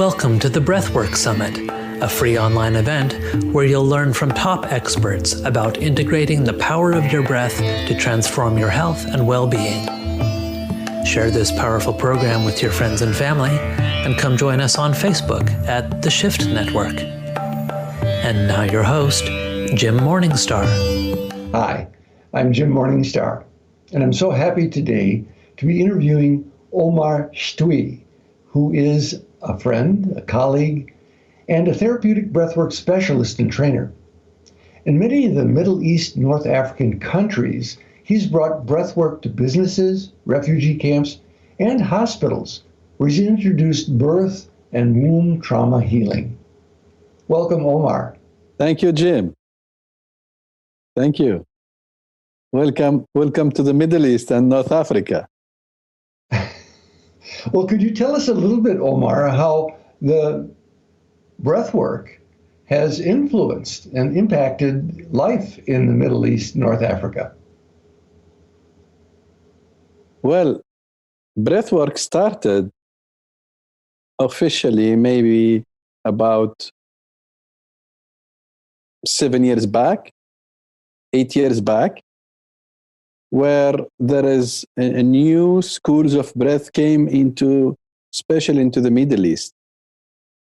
Welcome to the Breathwork Summit, a free online event where you'll learn from top experts about integrating the power of your breath to transform your health and well-being. Share this powerful program with your friends and family, and come join us on Facebook at The Shift Network. And now your host, Jim Morningstar. Hi, I'm Jim Morningstar, and I'm so happy today to be interviewing OmarChtioui, who is a friend, a colleague, and a therapeutic breathwork specialist and trainer. In many of the Middle East, North African countries, he's brought breathwork to businesses, refugee camps, and hospitals, where he's introduced birth and womb trauma healing. Welcome, Omar. Thank you, Jim. Thank you. Welcome to the Middle East and North Africa. Well, could you tell us a little bit, Omar, how the breathwork has influenced and impacted life in the Middle East, North Africa? Well, breathwork started officially maybe about 7 years back, 8 years back, where there is a new schools of breath came into, especially into the Middle East.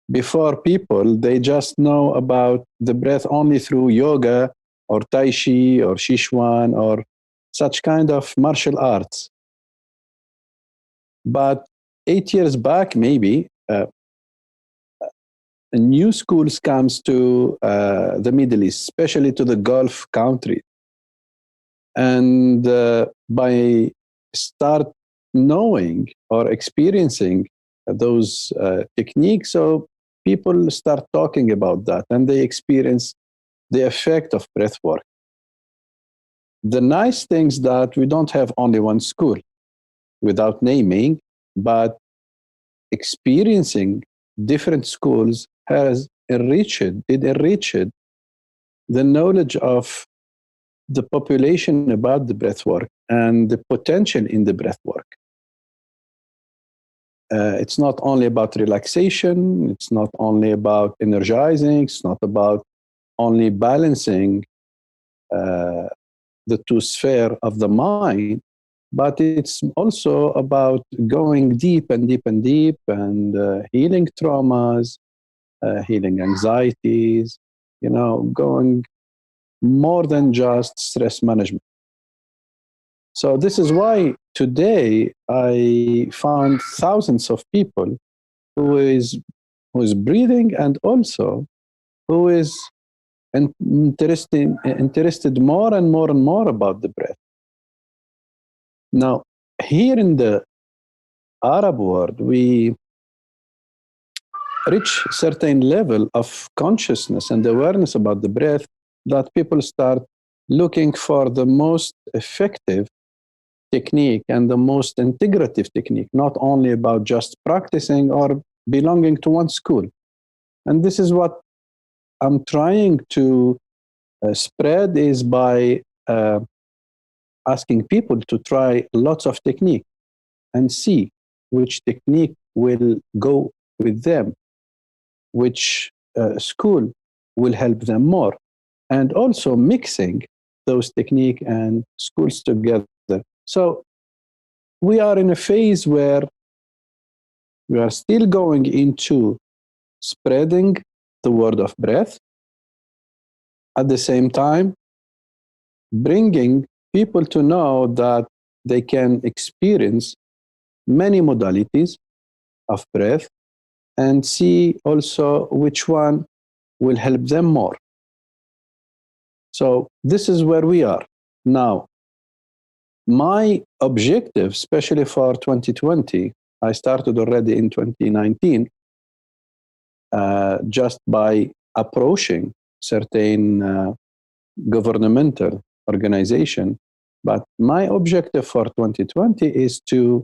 Before people, they just know about the breath only through yoga or Tai Chi or Sichuan or such kind of martial arts. But 8 years back, maybe, new schools comes to the Middle East, especially to the Gulf countries. And by start knowing or experiencing those techniques, so people start talking about that and they experience the effect of breath work. The nice thing is that we don't have only one school without naming, but experiencing different schools has enriched the knowledge of the population about the breath work and the potential in the breath work. It's not only about relaxation, it's not only about energizing, it's not about only balancing the two spheres of the mind, but it's also about going deep and deep and deep and healing traumas, healing anxieties, going more than just stress management. So this is why today I found thousands of people who is breathing and also who is interested more and more and more about the breath. Now, here in the Arab world, we reach certain level of consciousness and awareness about the breath that people start looking for the most effective technique and the most integrative technique, not only about just practicing or belonging to one school. And this is what I'm trying to spread is by asking people to try lots of technique and see which technique will go with them, which school will help them more, and also mixing those technique and schools together. So we are in a phase where we are still going into spreading the word of breath, at the same time bringing people to know that they can experience many modalities of breath and see also which one will help them more. So this is where we are now. My objective, especially for 2020, I started already in 2019, just by approaching certain governmental organization. But my objective for 2020 is to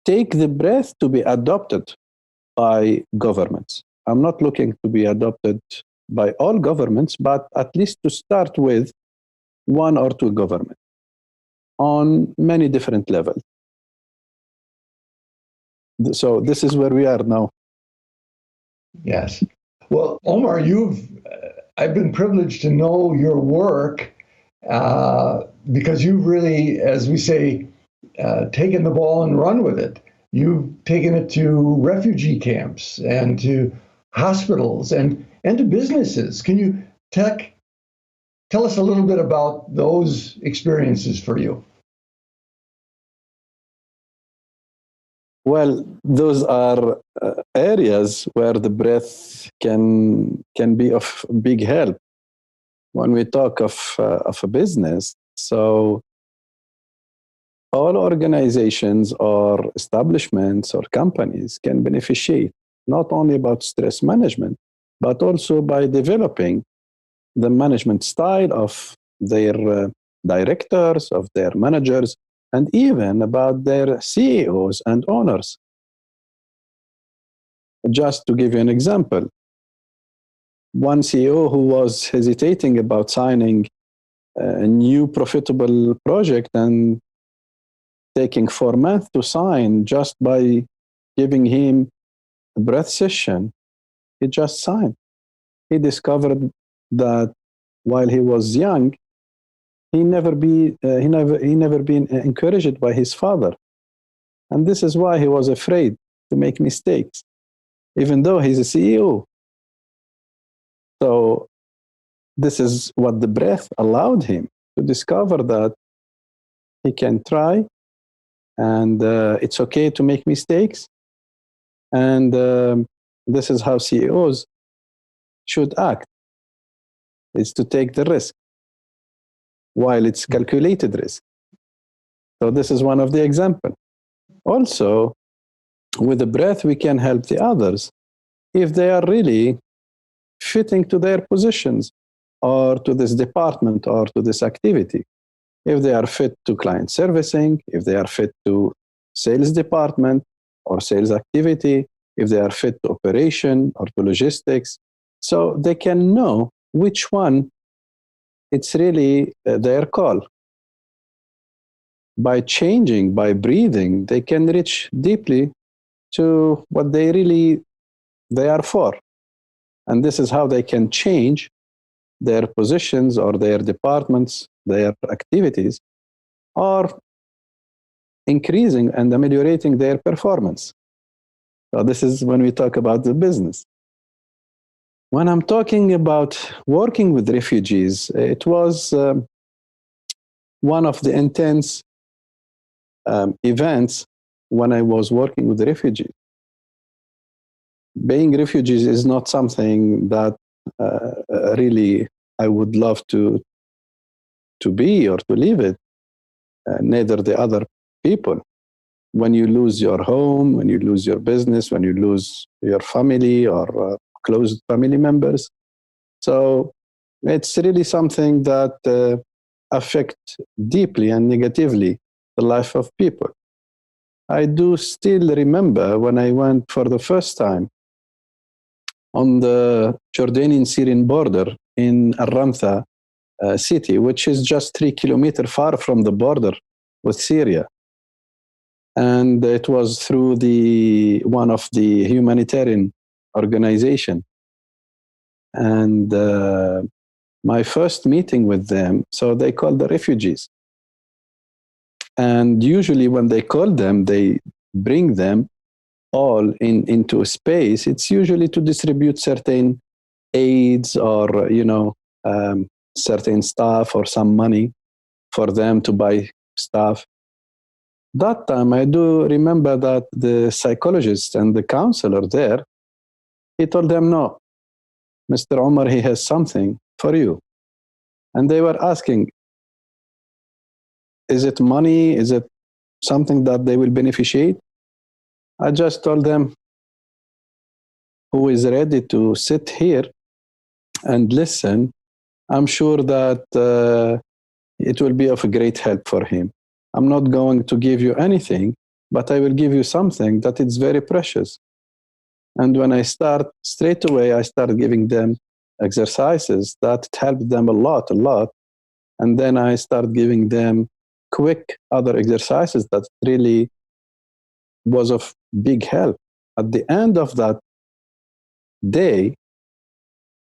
take the breath to be adopted by governments. I'm not looking to be adopted by all governments, but at least to start with one or two governments on many different levels. So this is where we are now. Yes. Well, Omar, I've been privileged to know your work because you've really, as we say, taken the ball and run with it. You've taken it to refugee camps and to hospitals and to businesses. Can you tell us a little bit about those experiences for you? Well, those are areas where the breath can be of big help when we talk of a business. So all organizations or establishments or companies can beneficiate not only about stress management, but also by developing the management style of their directors, of their managers, and even about their CEOs and owners. Just to give you an example, one CEO who was hesitating about signing a new profitable project and taking 4 months to sign just by giving him a breath session, he just signed. He discovered that while he was young, he never been encouraged by his father, and this is why he was afraid to make mistakes, even though he's a CEO. So this is what the breath allowed him to discover, that he can try, and it's okay to make mistakes, and this is how CEOs should act, is to take the risk while it's calculated risk. So this is one of the examples. Also, with the breath, we can help the others if they are really fitting to their positions or to this department or to this activity. If they are fit to client servicing, if they are fit to sales department or sales activity, if they are fit to operation or to logistics, so they can know which one it's really their call. By changing, by breathing, they can reach deeply to what they are for. And this is how they can change their positions or their departments, their activities, or increasing and ameliorating their performance. So this is when we talk about the business. When I'm talking about working with refugees, it was one of the intense events when I was working with refugees. Being refugees is not something that really I would love to be or to live it, neither the other people. When you lose your home, when you lose your business, when you lose your family or close family members. So it's really something that affects deeply and negatively the life of people. I do still remember when I went for the first time on the Jordanian-Syrian border in Al-Ramtha city, which is just 3 kilometers far from the border with Syria. And it was through one of the humanitarian organization. And my first meeting with them, so they called the refugees. And usually when they call them, they bring them all into a space. It's usually to distribute certain aids or, certain stuff or some money for them to buy stuff. That time, I do remember that the psychologist and the counselor there, he told them, no, Mr. Omar, he has something for you. And they were asking, is it money? Is it something that they will beneficiate? I just told them, who is ready to sit here and listen, I'm sure that it will be of a great help for him. I'm not going to give you anything, but I will give you something that is very precious. And when I start, straight away, I start giving them exercises that help them a lot. And then I start giving them quick other exercises that really was of big help. At the end of that day,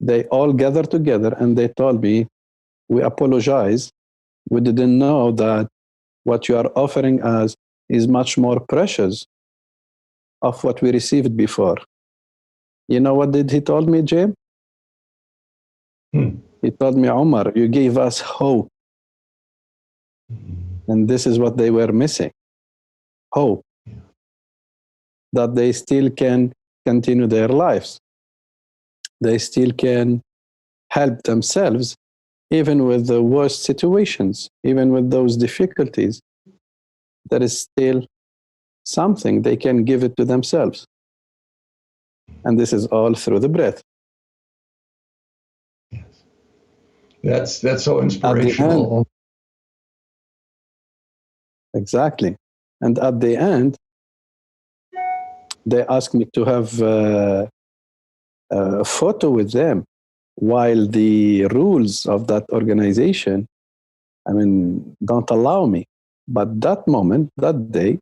they all gathered together and they told me, we apologize. We didn't know that what you are offering us is much more precious of what we received before. You know what did he told me, Jim? He told me, Omar, you gave us hope. And this is what they were missing. Hope. That they still can continue their lives. They still can help themselves, even with the worst situations, even with those difficulties. There is still something they can give it to themselves. And this is all through the breath. Yes. That's so inspirational. Exactly. And at the end, they asked me to have a photo with them, while the rules of that organization, don't allow me. But that moment, that day,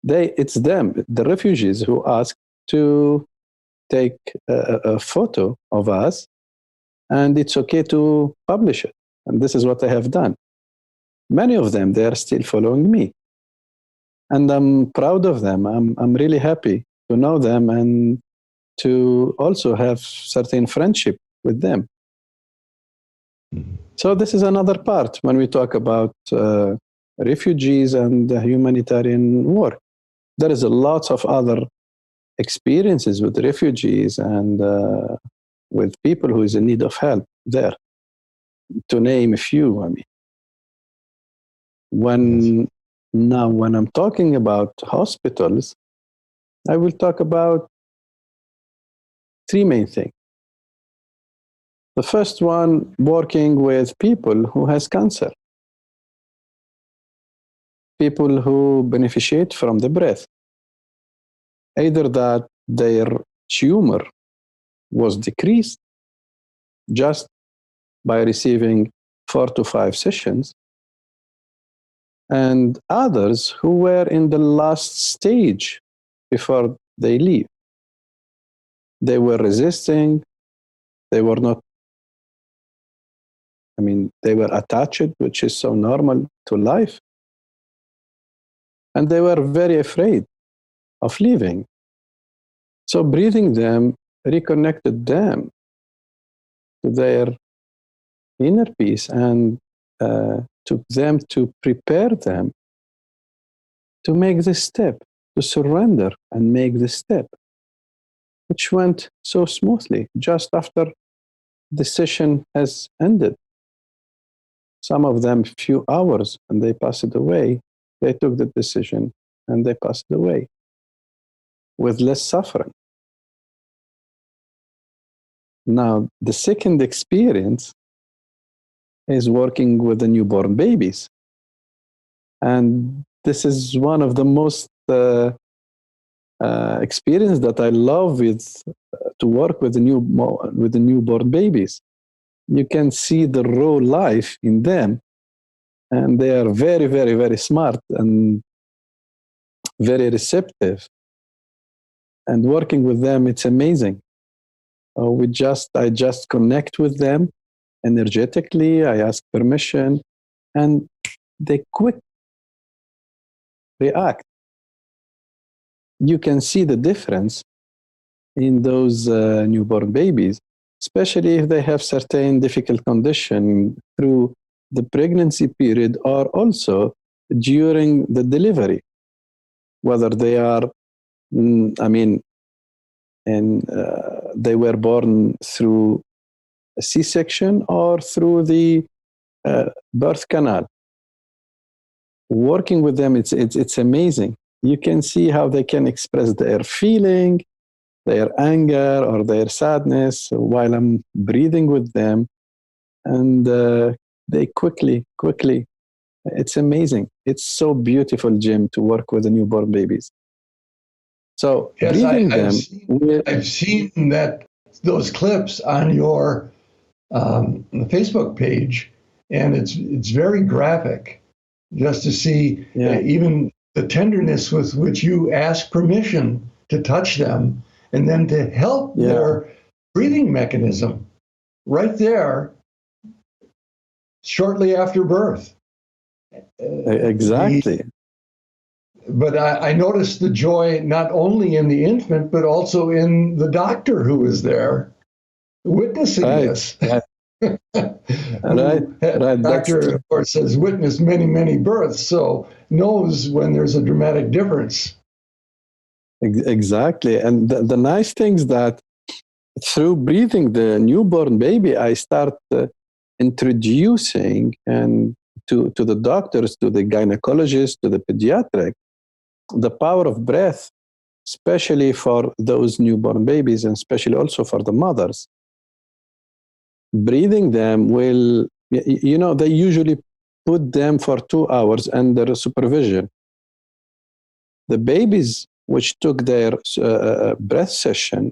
it's them, the refugees, who asked to take a photo of us, and it's okay to publish it. And this is what I have done. Many of them, they are still following me. And I'm proud of them. I'm really happy to know them and to also have certain friendship with them. So this is another part when we talk about refugees and humanitarian work. There is a lot of other experiences with refugees and with people who is in need of help there. To name a few, when I'm talking about hospitals, I will talk about three main things. The first one, working with people who has cancer, people who beneficiate from the breath, either that their tumor was decreased just by receiving 4 to 5 sessions, and others who were in the last stage before they leave. They were resisting, they were not, they were attached, which is so normal to life. And they were very afraid of leaving. So breathing them reconnected them to their inner peace and took them to prepare them to make this step, to surrender and make this step, which went so smoothly just after the session has ended. Some of them a few hours and they passed away. They took the decision and they passed away with less suffering. Now, the second experience is working with the newborn babies. And this is one of the most experience that I love with to work with the newborn babies. You can see the raw life in them, and they are very, very, very smart and very receptive. And working with them, it's amazing. I just connect with them energetically. I ask permission, and they quick react. You can see the difference in those newborn babies, especially if they have certain difficult condition through the pregnancy period or also during the delivery, whether they are, they were born through a C-section or through the birth canal. Working with them, it's amazing. You can see how they can express their feeling, their anger or their sadness while I'm breathing with them. And they quickly, it's amazing. It's so beautiful, Jim, to work with the newborn babies. So yes, breathing I've seen those clips on your Facebook page, and it's very graphic just to see even the tenderness with which you ask permission to touch them and then to help their breathing mechanism right there shortly after birth. Exactly. But I noticed the joy not only in the infant, but also in the doctor who was there witnessing this. Right. The doctor, of course, has witnessed many, many births, so knows when there's a dramatic difference. Exactly. And the nice thing is that through breathing the newborn baby, I start introducing and to the doctors, to the gynecologist, to the pediatric, the power of breath, especially for those newborn babies and especially also for the mothers. Breathing them will, they usually put them for 2 hours under supervision. The babies which took their breath session,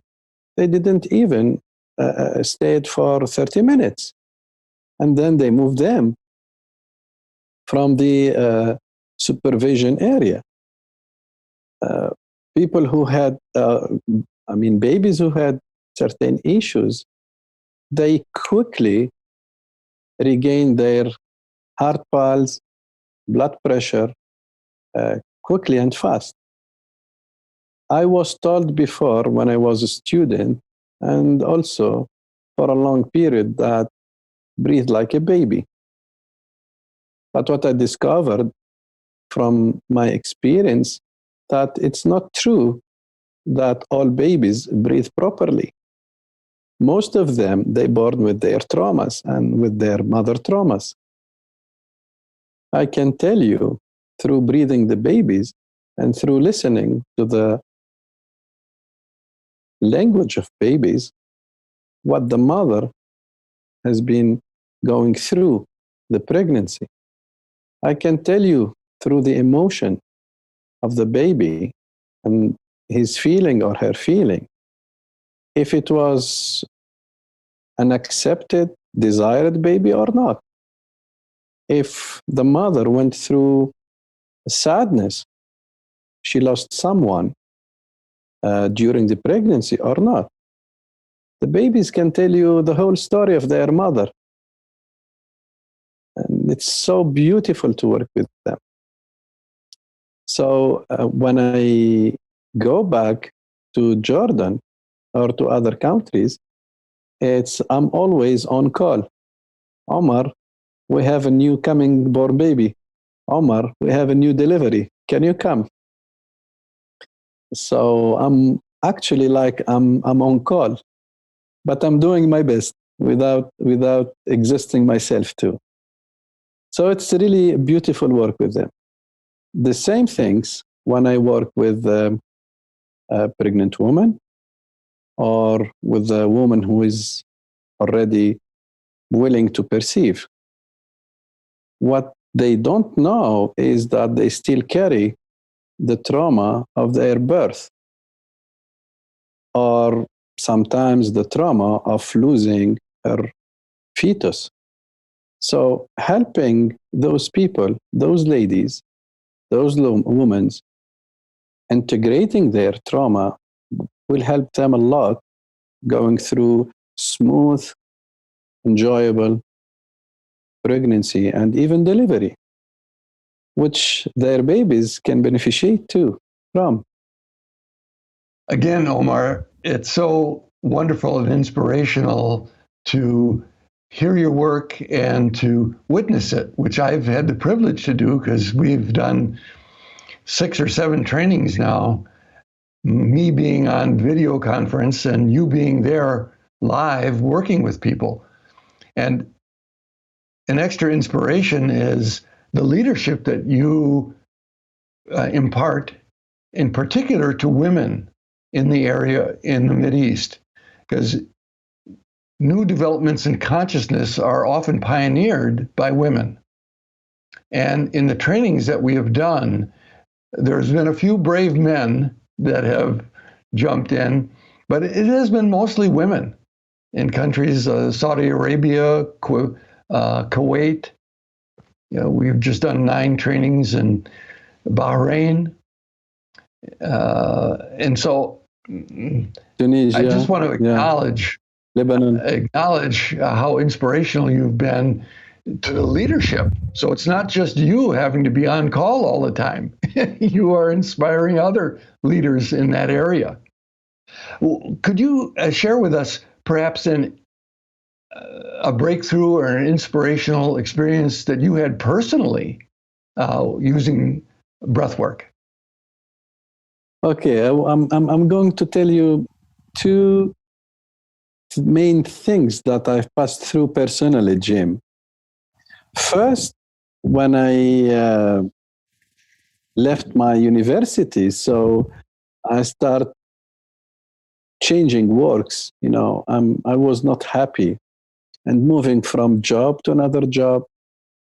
they didn't even stayed for 30 minutes. And then they moved them from the supervision area. People who had, babies who had certain issues, they quickly regained their heart pulse, blood pressure, quickly and fast. I was told before when I was a student, and also for a long period, that breathe like a baby. But what I discovered from my experience, that it's not true that all babies breathe properly. Most of them, they born with their traumas and with their mother traumas. I can tell you through breathing the babies and through listening to the language of babies, what the mother has been going through the pregnancy. I can tell you through the emotion of the baby and his feeling or her feeling, if it was an accepted, desired baby or not. If the mother went through sadness, she lost someone during the pregnancy or not. The babies can tell you the whole story of their mother. And it's so beautiful to work with them. So when I go back to Jordan or to other countries, I'm always on call. Omar, we have a new coming born baby. Omar, we have a new delivery. Can you come? So I'm actually I'm on call, but I'm doing my best without existing myself too. So it's really beautiful work with them. The same things when I work with a pregnant woman or with a woman who is already willing to perceive. What they don't know is that they still carry the trauma of their birth, or sometimes the trauma of losing her fetus. So helping those people, those ladies, those women, integrating their trauma will help them a lot going through smooth, enjoyable pregnancy and even delivery, which their babies can beneficiate too from. Again, Omar, it's so wonderful and inspirational to hear your work and to witness it, which I've had the privilege to do because we've done 6 or 7 trainings now, me being on video conference and you being there live working with people. And an extra inspiration is the leadership that you impart, in particular to women in the area in the Mideast, because new developments in consciousness are often pioneered by women. And in the trainings that we have done, there's been a few brave men that have jumped in, but it has been mostly women in countries, Saudi Arabia, Kuwait. We've just done 9 trainings in Bahrain. And so Tunisia. I just want to acknowledge Lebanon. How inspirational you've been to the leadership. So it's not just you having to be on call all the time. You are inspiring other leaders in that area. Could you share with us perhaps a breakthrough or an inspirational experience that you had personally using breathwork? Okay, I'm going to tell you two main things that I've passed through personally, Jim. First, when I left my university, so I start changing works. I was not happy and moving from job to another job,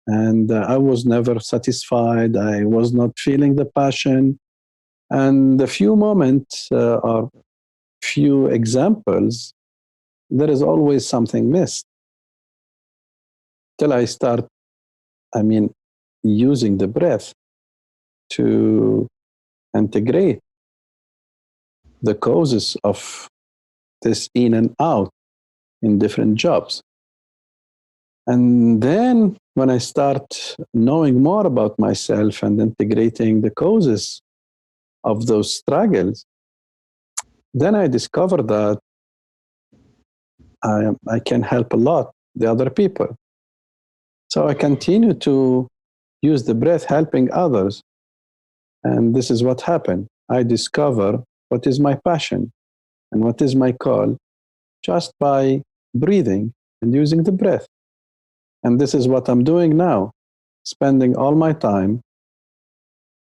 and I was never satisfied. I was not feeling the passion, and a few moments or few examples, there is always something missed. Till I start, using the breath to integrate the causes of this in and out in different jobs. And then when I start knowing more about myself and integrating the causes of those struggles, then I discovered that I can help a lot the other people. So I continue to use the breath helping others. And this is what happened. I discover what is my passion and what is my call just by breathing and using the breath. And this is what I'm doing now, spending all my time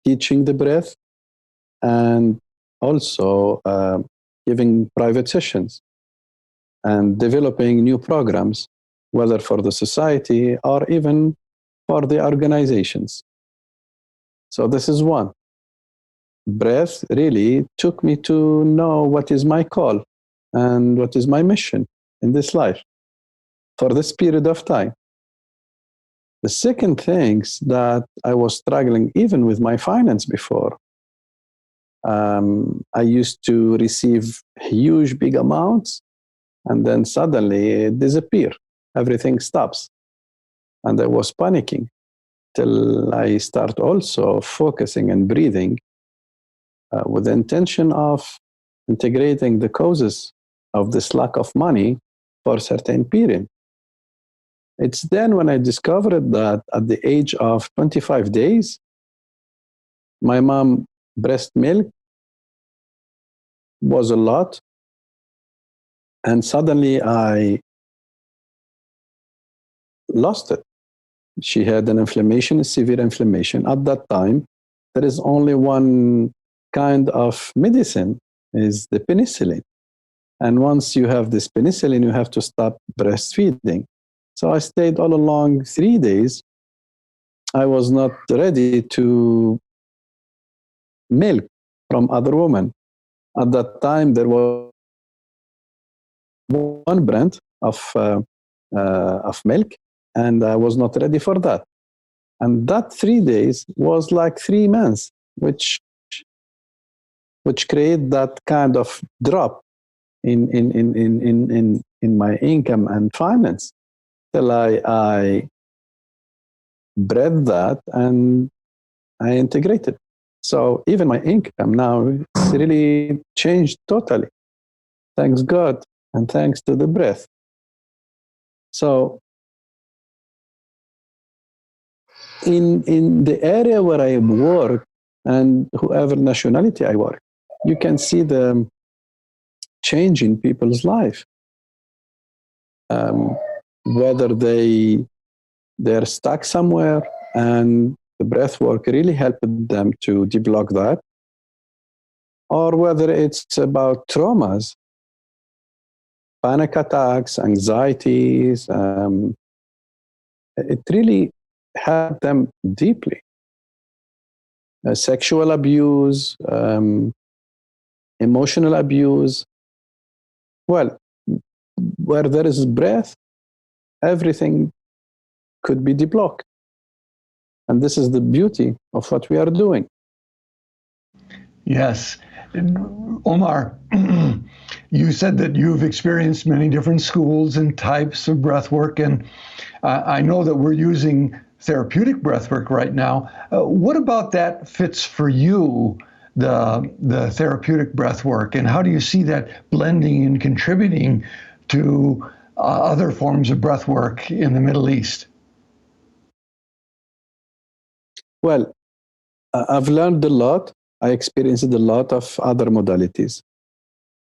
teaching the breath and also giving private sessions and developing new programs, whether for the society or even for the organizations. So this is one. Breath really took me to know what is my call and what is my mission in this life for this period of time. The second thing that I was struggling even with my finance before. I used to receive huge, big amounts, and then suddenly it disappears. Everything stops. And I was panicking till I start also focusing and breathing with the intention of integrating the causes of this lack of money for a certain period. It's then when I discovered that at the age of 25 days, my mom breast milk was a lot. And suddenly I lost it. She had an inflammation, a severe inflammation. At that time, there is only one kind of medicine, is the penicillin. And once you have this penicillin, you have to stop breastfeeding. So I stayed all along 3 days. I was not ready to milk from other women. At that time, there was one brand of milk, and I was not ready for that. And that 3 days was like 3 months, which create that kind of drop in my income and finance till I bred that and I integrated. So even my income now it's really changed totally. Thanks God and thanks to the breath. So in the area where I work and whoever nationality I work, you can see the change in people's life. Whether they're stuck somewhere and the breath work really helped them to deblock that, or whether it's about traumas, panic attacks, anxieties, it really helped them deeply. Sexual abuse, emotional abuse. Well, where there is breath, everything could be deblocked. And this is the beauty of what we are doing. Yes. Omar, you said that you've experienced many different schools and types of breath work, and I know that we're using therapeutic breathwork right now. What about that fits for you, the therapeutic breathwork, and how do you see that blending and contributing to other forms of breathwork in the Middle East? Well, I've learned a lot. I experienced a lot of other modalities.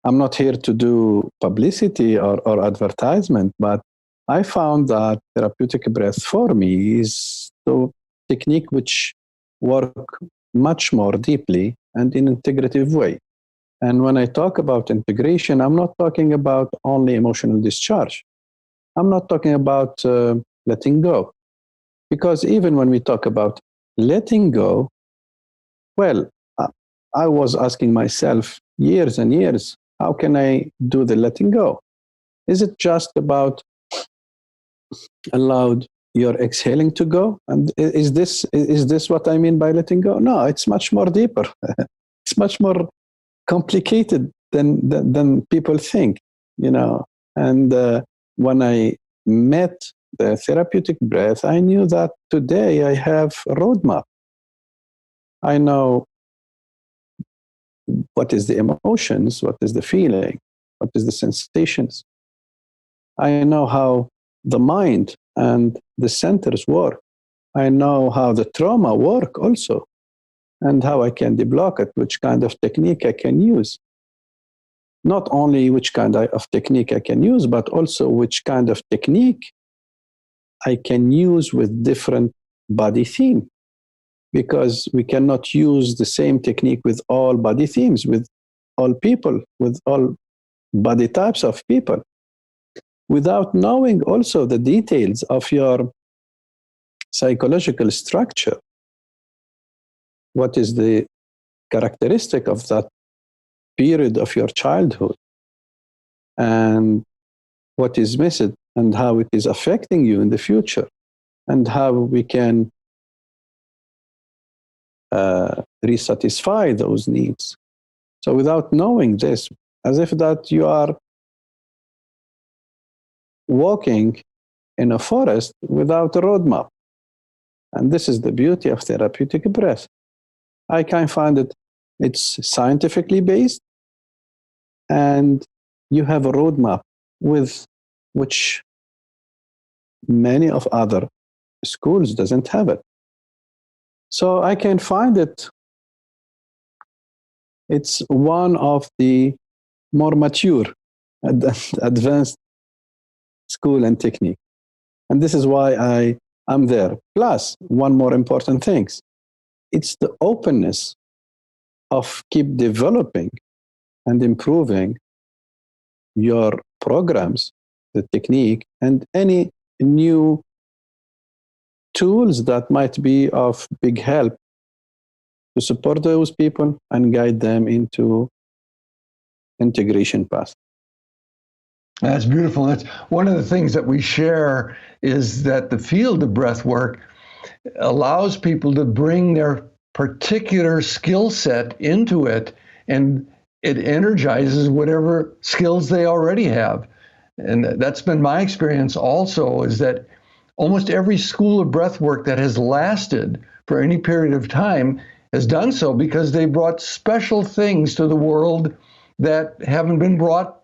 I'm not here to do publicity or advertisement, but I found that therapeutic breath for me is the technique which work much more deeply and in an integrative way. And when I talk about integration, I'm not talking about only emotional discharge. I'm not talking about letting go. Because even when we talk about letting go, well, I was asking myself years and years, how can I do the letting go? Is it just about allowed your exhaling to go? And is this what I mean by letting go? No, it's much more deeper. It's much more complicated than people think, you know. And when I met the therapeutic breath, I knew that today I have a roadmap. I know what is the emotions, what is the feeling, what is the sensations. I know how the mind and the centers work. I know how the trauma work also, and how I can deblock it, which kind of technique I can use. Not only which kind of technique I can use, but also which kind of technique I can use with different body theme. Because we cannot use the same technique with all body themes, with all people, with all body types of people, without knowing also the details of your psychological structure. What is the characteristic of that period of your childhood, and what is missing, and how it is affecting you in the future, and how we can resatisfy those needs. So without knowing this, as if that you are walking in a forest without a roadmap. And this is the beauty of therapeutic breath. I can find it's scientifically based, and you have a roadmap with which many of other schools doesn't have it. So I can find it's one of the more mature, advanced school and technique. And this is why I'm there. Plus, one more important thing, it's the openness of keep developing and improving your programs, the technique, and any new tools that might be of big help to support those people and guide them into integration path. That's beautiful. That's one of the things that we share, is that the field of breath work allows people to bring their particular skill set into it, and it energizes whatever skills they already have. And that's been my experience also, is that almost every school of breath work that has lasted for any period of time has done so because they brought special things to the world that haven't been brought,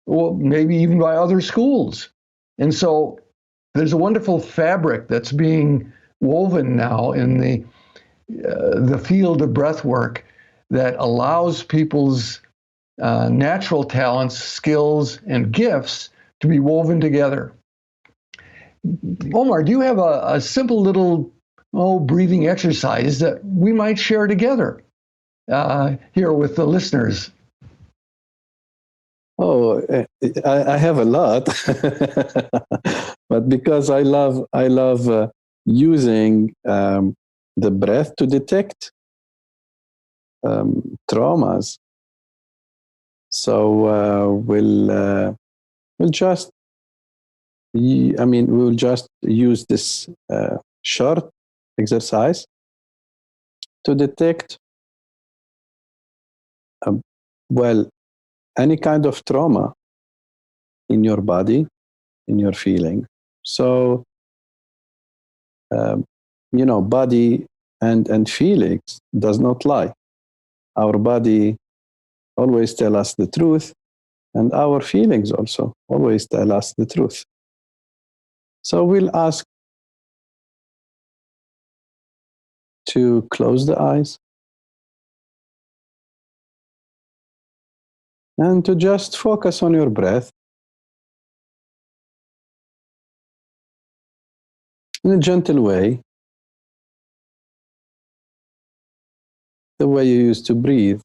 well, maybe even by other schools. And so there's a wonderful fabric that's being woven now in the field of breath work that allows people's natural talents, skills, and gifts to be woven together. Omar, do you have a simple little breathing exercise that we might share together here with the listeners? Oh, I have a lot, but because I love using the breath to detect traumas. So we'll just, we'll just use this short exercise to detect Well, any kind of trauma in your body, in your feeling. So, body and feelings does not lie. Our body always tell us the truth, and our feelings also always tell us the truth. So we'll ask to close the eyes and to just focus on your breath in a gentle way, the way you used to breathe.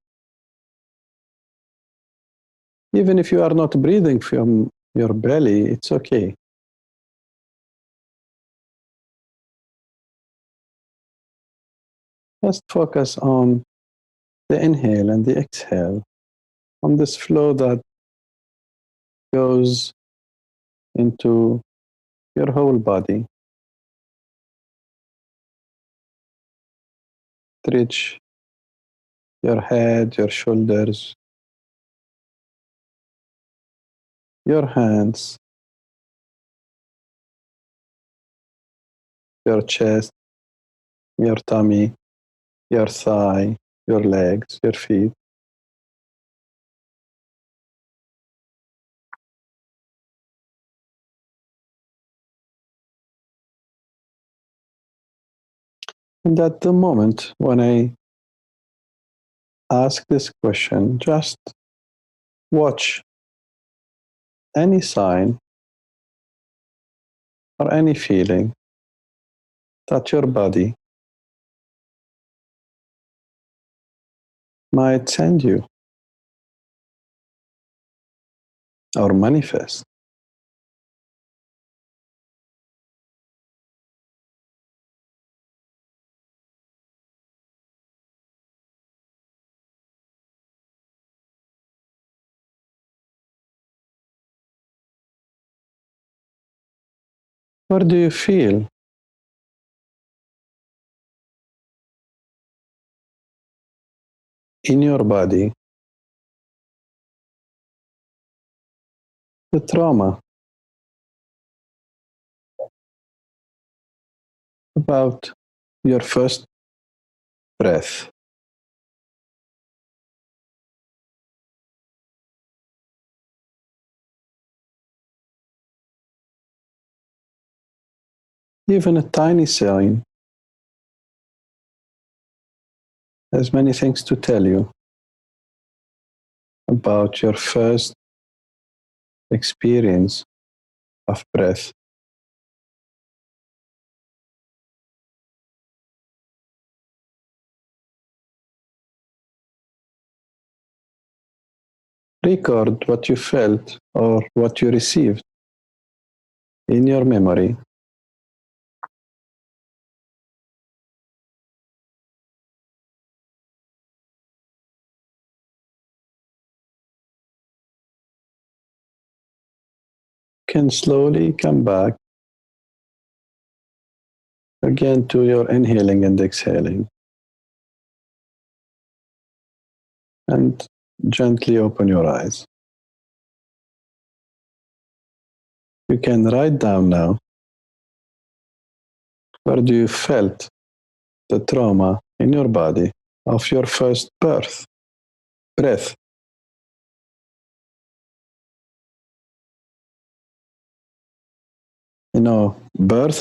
Even if you are not breathing from your belly, it's okay. Just focus on the inhale and the exhale, on this flow that goes into your whole body. Stretch your head, your shoulders, your hands, your chest, your tummy, your thigh, your legs, your feet. And at the moment when I ask this question, just watch any sign or any feeling that your body might send you or manifest. Where do you feel in your body the trauma about your first breath? Even a tiny sign has many things to tell you about your first experience of breath. Record what you felt or what you received in your memory. Can slowly come back again to your inhaling and exhaling. And gently open your eyes. You can write down now, where do you felt the trauma in your body of your first breath? Birth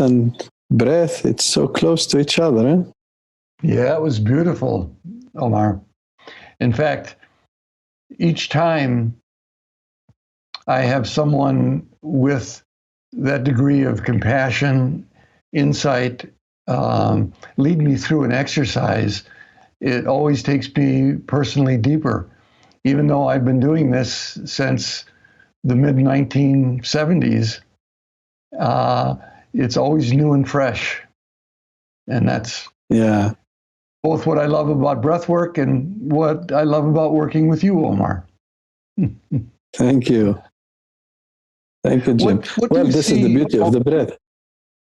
and breath, it's so close to each other. Eh? Yeah, it was beautiful, Omar. In fact, each time I have someone with that degree of compassion, insight, lead me through an exercise, it always takes me personally deeper. Even though I've been doing this since the mid-1970s, it's always new and fresh. And that's both what I love about breathwork and what I love about working with you, Omar. Thank you. Thank you, Jim. Well, this is the beauty of the breath.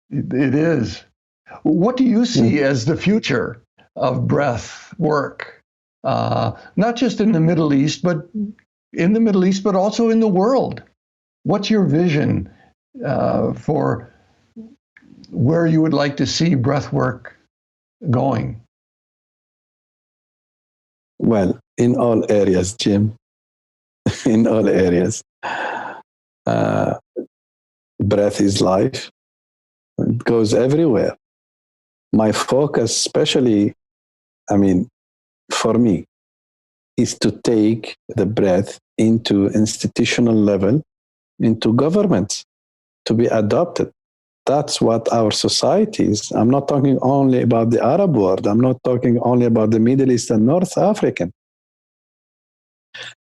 It is. What do you see as the future of breath work? not just in the Middle East, but also in the world. What's your vision for where you would like to see breathwork going? Well, in all areas, Jim, in all areas. Breath is life. It goes everywhere. My focus, especially, for me, is to take the breath into institutional level, into governments, to be adopted. That's what our societies, I'm not talking only about the Arab world, I'm not talking only about the Middle East and North African.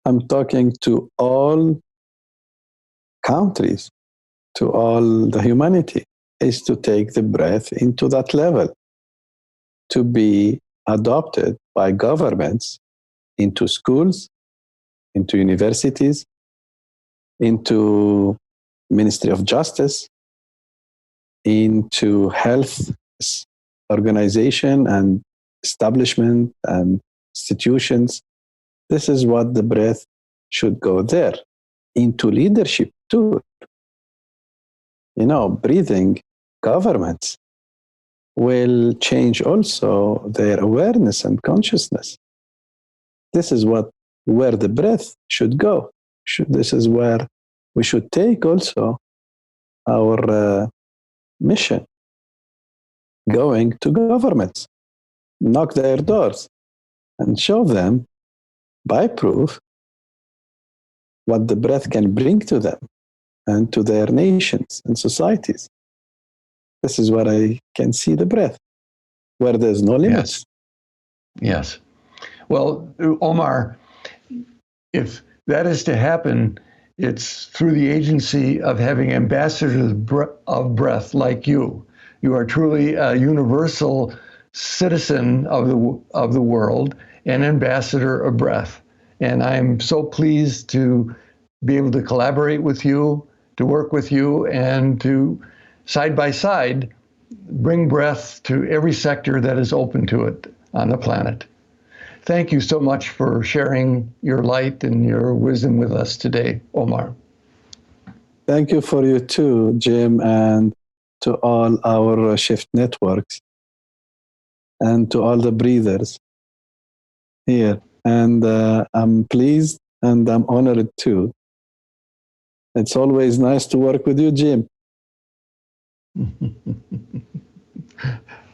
I'm talking to all countries, to all the humanity, is to take the breath into that level, to be adopted by governments into schools, into universities, into Ministry of Justice, into health organization and establishment and institutions. This is what the breath should go there. Into leadership too. Breathing, governments will change also their awareness and consciousness. This is where the breath should go. This is where we should take also our mission, going to governments, knock their doors and show them by proof what the breath can bring to them and to their nations and societies. This is where I can see the breath, where there's no limits. Yes. Well, Omar, if that is to happen, it's through the agency of having ambassadors of breath like you. You are truly a universal citizen of the world, an ambassador of breath. And I'm so pleased to be able to collaborate with you, to work with you, and to, side by side, bring breath to every sector that is open to it on the planet. Thank you so much for sharing your light and your wisdom with us today, Omar. Thank you for you too, Jim, and to all our shift networks and to all the breathers here. And I'm pleased and I'm honored too. It's always nice to work with you, Jim.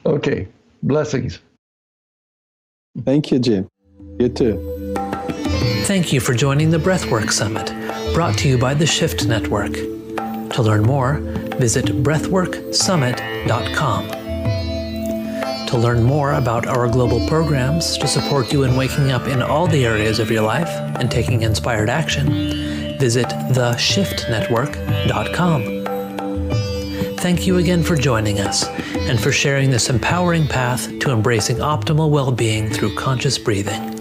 Okay, blessings. Thank you, Jim. You too. Thank you for joining the Breathwork Summit, brought to you by the Shift Network. To learn more, visit BreathworkSummit.com. To learn more about our global programs to support you in waking up in all the areas of your life and taking inspired action, visit theshiftnetwork.com. Thank you again for joining us and for sharing this empowering path to embracing optimal well-being through conscious breathing.